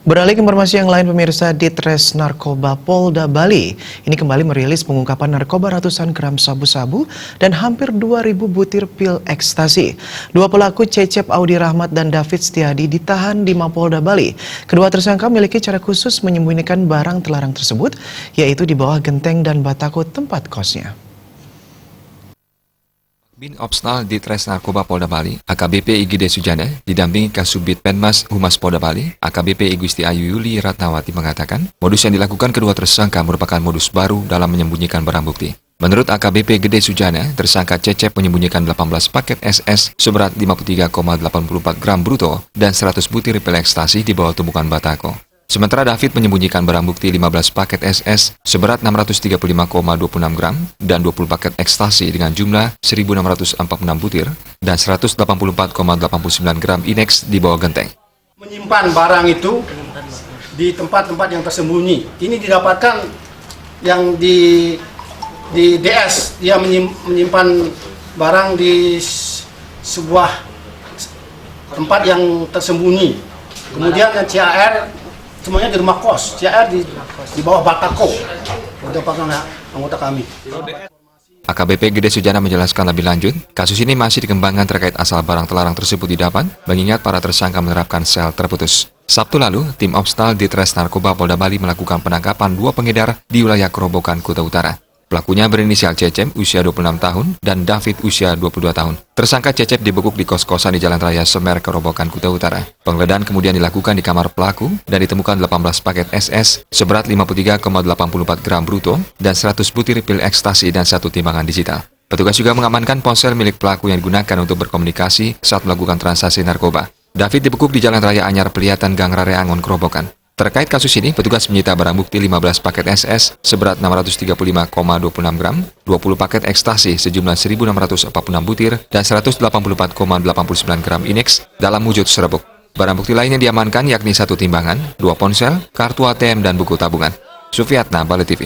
Beralih ke informasi yang lain, pemirsa, Ditres Narkoba Polda Bali ini kembali merilis pengungkapan narkoba ratusan gram sabu-sabu dan hampir 2.000 butir pil ekstasi. Dua pelaku Cecep Audi Rahmat dan David Setiadi ditahan di Mapolda Bali. Kedua tersangka memiliki cara khusus menyembunyikan barang terlarang tersebut, yaitu di bawah genteng dan batako tempat kosnya. Bin Opsnal Ditres Narkoba Polda Bali, AKBP Igede Sujana, didampingi Kasubdit Penmas Humas Polda Bali, AKBP Igusti Ayu Yuli Ratnawati mengatakan, modus yang dilakukan kedua tersangka merupakan modus baru dalam menyembunyikan barang bukti. Menurut AKBP Gede Sujana, tersangka Cecep menyembunyikan 18 paket SS seberat 53,84 gram bruto dan 100 butir pil ekstasi di bawah tumpukan batako. Sementara David menyembunyikan barang bukti 15 paket SS seberat 635,26 gram dan 20 paket ekstasi dengan jumlah 1.646 butir dan 184,89 gram Inex di bawah genteng. Menyimpan barang itu di tempat-tempat yang tersembunyi. Ini didapatkan yang di DS, dia menyimpan barang di sebuah tempat yang tersembunyi. Kemudian yang CAR semuanya di rumah kos, CAR di bawah batako. Merupakan anggota kami. AKBP Gede Sujana menjelaskan lebih lanjut, kasus ini masih dikembangkan terkait asal barang terlarang tersebut didapat, mengingat para tersangka menerapkan sel terputus. Sabtu lalu, tim Opsnal Ditres Narkoba Polda Bali melakukan penangkapan 2 pengedar di wilayah Kerobokan, Kuta Utara. Pelakunya berinisial Cecep, usia 26 tahun, dan David, usia 22 tahun. Tersangka Cecep dibekuk di kos-kosan di Jalan Raya Semer, Kerobokan, Kuta Utara. Penggeledahan kemudian dilakukan di kamar pelaku dan ditemukan 18 paket SS seberat 53,84 gram bruto dan 100 butir pil ekstasi dan 1 timbangan digital. Petugas juga mengamankan ponsel milik pelaku yang digunakan untuk berkomunikasi saat melakukan transaksi narkoba. David dibekuk di Jalan Raya Anyar Pelihatan Gang Rareangon, Kerobokan. Terkait kasus ini, petugas menyita barang bukti 15 paket SS seberat 635,26 gram, 20 paket ekstasi sejumlah 1.646 butir, dan 184,89 gram Inex dalam wujud serbuk. Barang bukti lain yang diamankan yakni 1 timbangan, 2 ponsel, kartu ATM, dan buku tabungan. Sufiatna, Bali TV.